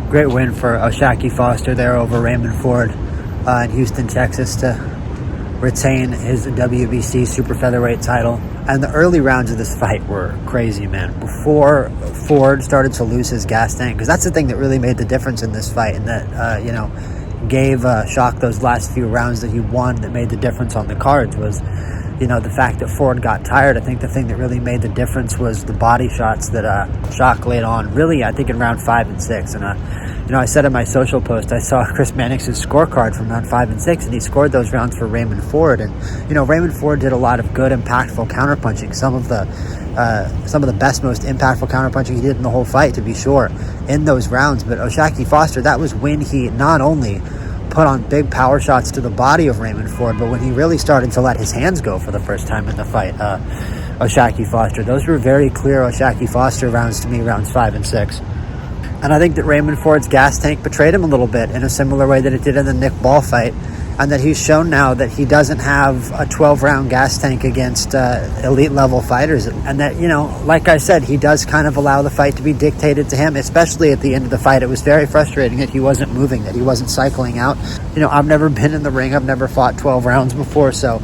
Great win for Shakur Foster there over Raymond Ford in Houston, Texas, to retain his WBC super featherweight title. And the early rounds of this fight were crazy, man. Before Ford started to lose his gas tank, because that's the thing that really made the difference in this fight, and that gave Shak those last few rounds that he won, that made the difference on the cards, was the fact that Ford got tired. I think the thing that really made the difference was the body shots that Shak laid on, really, I think, in round 5 and 6. And I said in my social post, I saw Chris Mannix's scorecard from round 5 and 6, and he scored those rounds for Raymond Ford. And Raymond Ford did a lot of good, impactful counterpunching. Some of the best, most impactful counterpunching he did in the whole fight, to be sure, in those rounds. But Shakur Foster, that was when he not only put on big power shots to the body of Raymond Ford, but when he really started to let his hands go for the first time in the fight, Shakur Foster. Those were very clear Shakur Foster rounds to me, rounds 5 and 6. And I think that Raymond Ford's gas tank betrayed him a little bit in a similar way that it did in the Nick Ball fight, and that he's shown now that he doesn't have a 12-round gas tank against elite-level fighters. And that, like I said, he does kind of allow the fight to be dictated to him, especially at the end of the fight. It was very frustrating that he wasn't moving, that he wasn't cycling out. I've never been in the ring. I've never fought 12 rounds before, so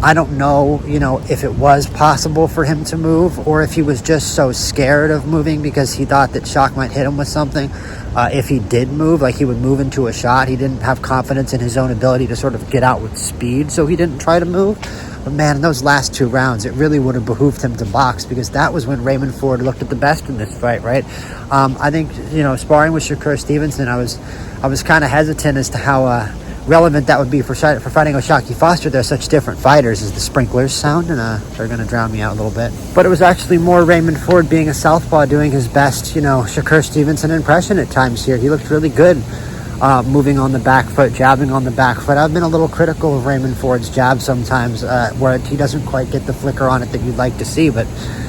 I don't know, if it was possible for him to move, or if he was just so scared of moving because he thought that Shak might hit him with something. If he did move, like he would move into a shot, he didn't have confidence in his own ability to sort of get out with speed, so he didn't try to move. But man, in those last 2 rounds, it really would have behooved him to box, because that was when Raymond Ford looked at the best in this fight, right? I think, sparring with Shakur Stevenson, I was kind of hesitant as to how relevant that would be for fighting Shakur Foster. They're such different fighters, as the sprinklers sound, and they're going to drown me out a little bit. But it was actually more Raymond Ford being a southpaw, doing his best, Shakur Stevenson impression at times here. He looked really good, moving on the back foot, jabbing on the back foot. I've been a little critical of Raymond Ford's jab sometimes, where he doesn't quite get the flicker on it that you'd like to see, but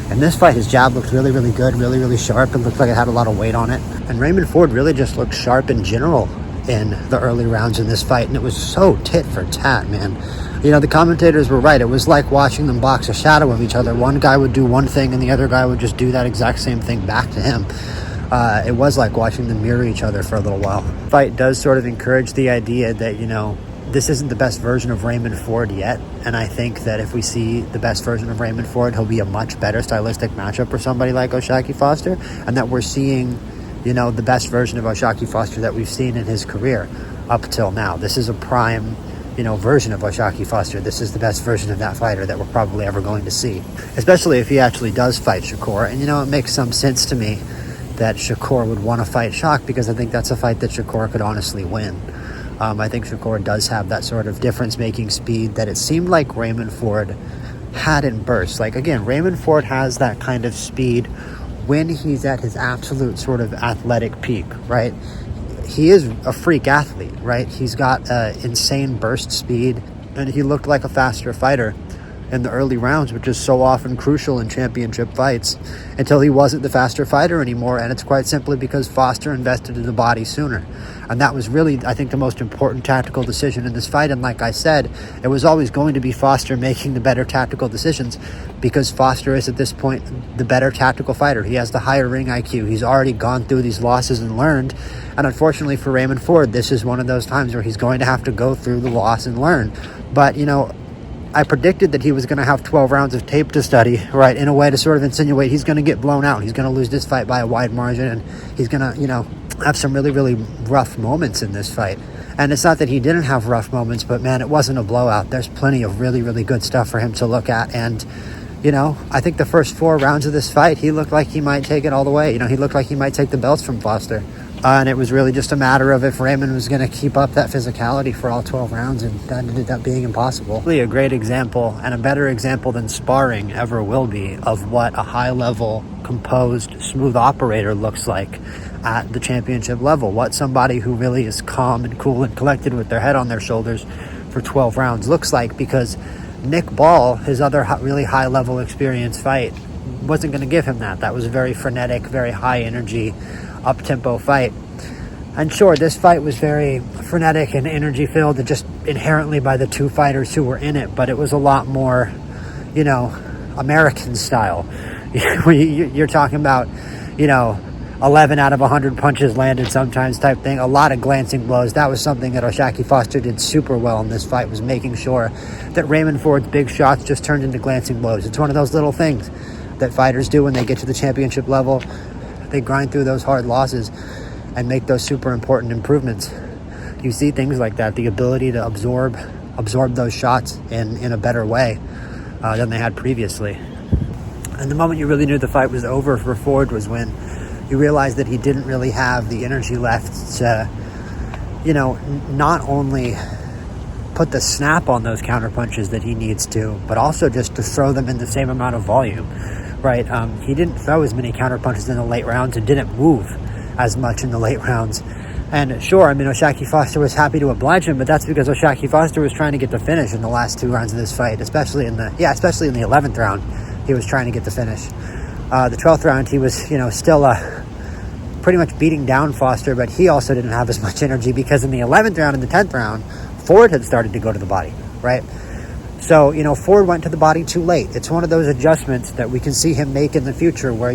in this fight, his jab looked really, really good, really, really sharp. It looked like it had a lot of weight on it. And Raymond Ford really just looked sharp in general in the early rounds in this fight, and it was so tit for tat, man. The commentators were right. It was like watching them box a shadow of each other. One guy would do one thing and the other guy would just do that exact same thing back to him. It was like watching them mirror each other for a little while. The fight does sort of encourage the idea that, this isn't the best version of Raymond Ford yet, and I think that if we see the best version of Raymond Ford, he'll be a much better stylistic matchup for somebody like Shakur Foster, and that we're seeing the best version of Shakur Foster that we've seen in his career up till now. This is a prime, version of Shakur Foster. This is the best version of that fighter that we're probably ever going to see, especially if he actually does fight Shakur. And, it makes some sense to me that Shakur would want to fight Shak, because I think that's a fight that Shakur could honestly win. I think Shakur does have that sort of difference-making speed that it seemed like Raymond Ford had in bursts. Like, again, Raymond Ford has that kind of speed when he's at his absolute sort of athletic peak, right? He is a freak athlete, right? He's got insane burst speed, and he looked like a faster fighter in the early rounds, which is so often crucial in championship fights, until he wasn't the faster fighter anymore. And it's quite simply because Foster invested in the body sooner. And that was really, I think, the most important tactical decision in this fight. And like I said, it was always going to be Foster making the better tactical decisions, because Foster is at this point the better tactical fighter. He has the higher ring IQ. He's already gone through these losses and learned. And unfortunately for Raymond Ford, this is one of those times where he's going to have to go through the loss and learn. But, I predicted that he was going to have 12 rounds of tape to study, right, in a way to sort of insinuate he's going to get blown out. He's going to lose this fight by a wide margin, and he's going to, have some really, really rough moments in this fight. And it's not that he didn't have rough moments, but, man, it wasn't a blowout. There's plenty of really, really good stuff for him to look at. And, I think the first 4 rounds of this fight, he looked like he might take it all the way. He looked like he might take the belts from Foster. And it was really just a matter of if Raymond was going to keep up that physicality for all 12 rounds, and that ended up being impossible. Really a great example, and a better example than sparring ever will be, of what a high-level, composed, smooth operator looks like at the championship level. What somebody who really is calm and cool and collected with their head on their shoulders for 12 rounds looks like, because Nick Ball, his other really high-level experience fight, wasn't going to give him that. That was a very frenetic, very high-energy, up-tempo fight. And sure, this fight was very frenetic and energy-filled, just inherently by the 2 fighters who were in it, but it was a lot more, American style. You're talking about, 11 out of 100 punches landed sometimes type thing. A lot of glancing blows. That was something that O'Shaquie Foster did super well in this fight, was making sure that Raymond Ford's big shots just turned into glancing blows. It's one of those little things that fighters do when they get to the championship level. They grind through those hard losses and make those super important improvements. You see things like that, the ability to absorb those shots in a better way than they had previously. And the moment you really knew the fight was over for Ford was when you realized that he didn't really have the energy left to, not only put the snap on those counter punches that he needs to, but also just to throw them in the same amount of volume, right? He didn't throw as many counter punches in the late rounds and didn't move as much in the late rounds. And sure, O'Shaquie Foster was happy to oblige him, but that's because O'Shaquie Foster was trying to get the finish in the last 2 rounds of this fight, especially in the 11th round. He was trying to get the finish. The 12th round, he was, still pretty much beating down Foster, but he also didn't have as much energy because in the 11th round and the 10th round, Ford had started to go to the body, right? So, Ford went to the body too late. It's one of those adjustments that we can see him make in the future where,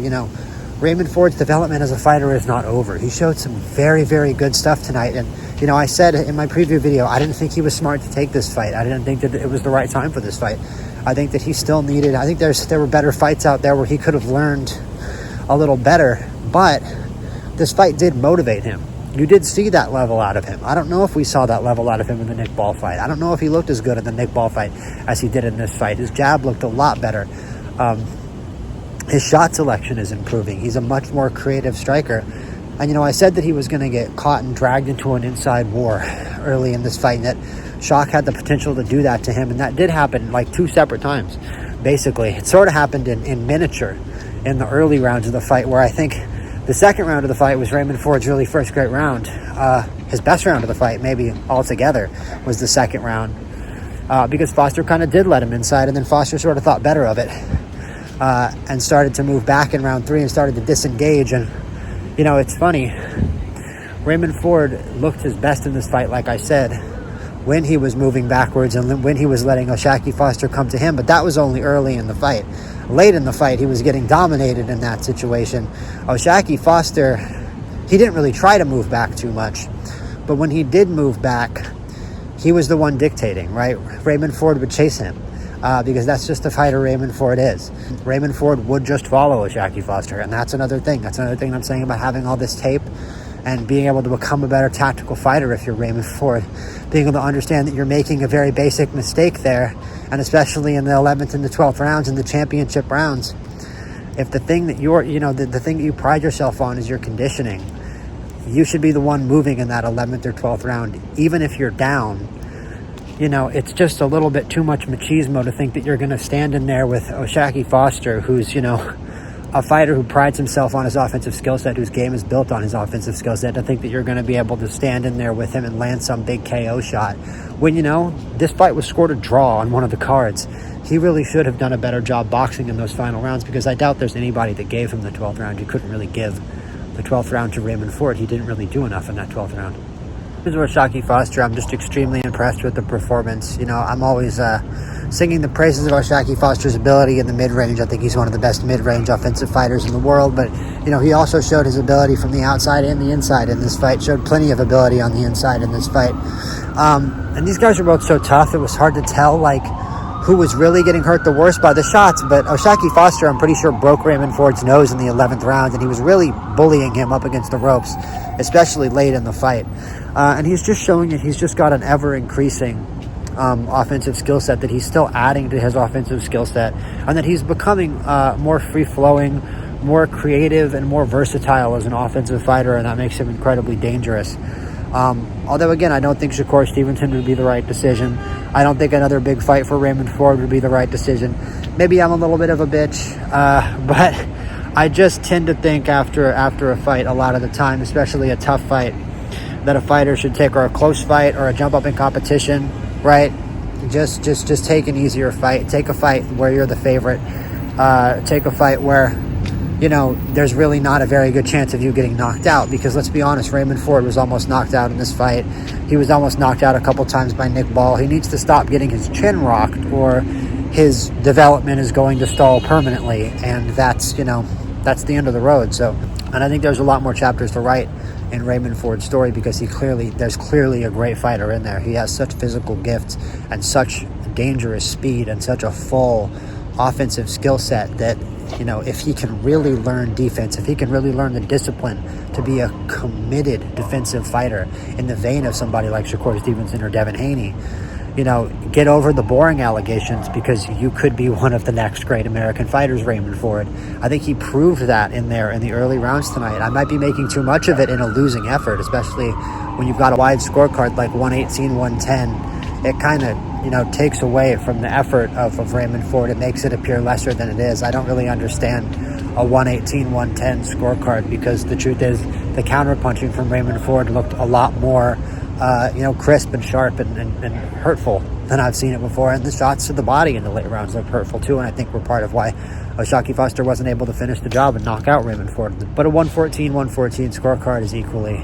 Raymond Ford's development as a fighter is not over. He showed some very, very good stuff tonight. And, I said in my preview video, I didn't think he was smart to take this fight. I didn't think that it was the right time for this fight. I think that he still needed, I think there were better fights out there where he could have learned a little better. But this fight did motivate him. You did see that level out of him. I don't know if we saw that level out of him in the Nick Ball fight. I don't know if he looked as good in the Nick Ball fight as he did in this fight. His jab looked a lot better. His shot selection is improving. He's a much more creative striker. And, I said that he was going to get caught and dragged into an inside war early in this fight, and that Shaq had the potential to do that to him. And that did happen like 2 separate times, basically. It sort of happened in miniature in the early rounds of the fight, where I think the second round of the fight was Raymond Ford's really first great round. His best round of the fight, maybe altogether, was the second round. Because Foster kind of did let him inside, and then Foster sort of thought better of it. And started to move back in round 3 and started to disengage. And, it's funny. Raymond Ford looked his best in this fight, like I said, when he was moving backwards and when he was letting O'Shaquie Foster come to him. But that was only early in the fight. Late in the fight, he was getting dominated in that situation. O'Shaquie Foster, he didn't really try to move back too much. But when he did move back, he was the one dictating, right? Raymond Ford would chase him. Because that's just the fighter Raymond Ford is. Raymond Ford would just follow O'Shaquie Foster, and that's another thing. That's another thing I'm saying about having all this tape and being able to become a better tactical fighter if you're Raymond Ford. Being able to understand that you're making a very basic mistake there, and especially in the 11th and the 12th rounds, in the championship rounds. If the thing that you're, the thing that you pride yourself on is your conditioning, you should be the one moving in that 11th or 12th round, even if you're down. It's just a little bit too much machismo to think that you're going to stand in there with O'Shaquie Foster, who's, a fighter who prides himself on his offensive skill set, whose game is built on his offensive skill set, to think that you're going to be able to stand in there with him and land some big KO shot. When, this fight was scored a draw on one of the cards. He really should have done a better job boxing in those final rounds, because I doubt there's anybody that gave him the 12th round. You couldn't really give the 12th round to Raymond Ford. He didn't really do enough in that 12th round. This is O'Shaquie Foster. I'm just extremely impressed with the performance. I'm always singing the praises of O'Shaquie Foster's ability in the mid-range. I think he's one of the best mid-range offensive fighters in the world. But, he also showed his ability from the outside and the inside in this fight. Showed plenty of ability on the inside in this fight. And these guys are both so tough. It was hard to tell, who was really getting hurt the worst by the shots. But O'Shaquie Foster, I'm pretty sure, broke Raymond Ford's nose in the 11th round. And he was really bullying him up against the ropes, especially late in the fight. And he's just showing that he's just got an ever-increasing offensive skill set, that he's still adding to his offensive skill set, and that he's becoming more free-flowing, more creative, and more versatile as an offensive fighter, and that makes him incredibly dangerous. Although, again, I don't think Shakur Stevenson would be the right decision. I don't think another big fight for Raymond Ford would be the right decision. Maybe I'm a little bit of a bitch, but I just tend to think after a fight a lot of the time, especially a tough fight, that a fighter should take, or a close fight, or a jump up in competition, right? Just take an easier fight. Take a fight where you're the favorite. Take a fight where, there's really not a very good chance of you getting knocked out, because let's be honest, Raymond Ford was almost knocked out in this fight. He was almost knocked out a couple times by Nick Ball. He needs to stop getting his chin rocked, or his development is going to stall permanently, and that's the end of the road. So And I think there's a lot more chapters to write in Raymond Ford's story, because there's clearly a great fighter in there. He has such physical gifts and such dangerous speed and such a full offensive skill set that, you know, if he can really learn defense, if he can really learn the discipline to be a committed defensive fighter in the vein of somebody like Shakur Stevenson or Devin Haney, you know, get over the boring allegations, because you could be one of the next great American fighters, Raymond Ford. I think he proved that in the early rounds tonight. I might be making too much of it in a losing effort, especially when you've got a wide scorecard like 118, 110. It kind of, you know, takes away from the effort of Raymond Ford. It makes it appear lesser than it is. I don't really understand a 118, 110 scorecard, because the truth is the counterpunching from Raymond Ford looked a lot more you know, crisp and sharp and hurtful than I've seen it before. And the shots to the body in the late rounds looked hurtful too, and I think were part of why Shakur Foster wasn't able to finish the job and knock out Raymond Ford. But a 114-114 scorecard is equally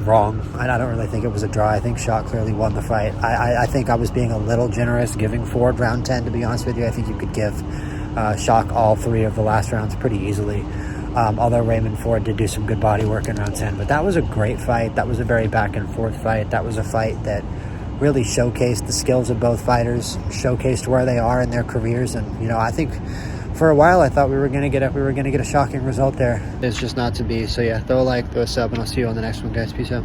wrong. I don't really think it was a draw. I think Shaq clearly won the fight. I think I was being a little generous giving Ford round 10, to be honest with you. I think you could give Shaq all 3 of the last rounds pretty easily. Although Raymond Ford did do some good body work in round 10. But that was a great fight. That was a very back and forth fight. That was a fight that really showcased the skills of both fighters, showcased where they are in their careers. And, you know, I think for a while I thought we were going to get a shocking result there. It's just not to be. So yeah, throw a like, throw a sub, and I'll see you on the next one, guys. Peace out.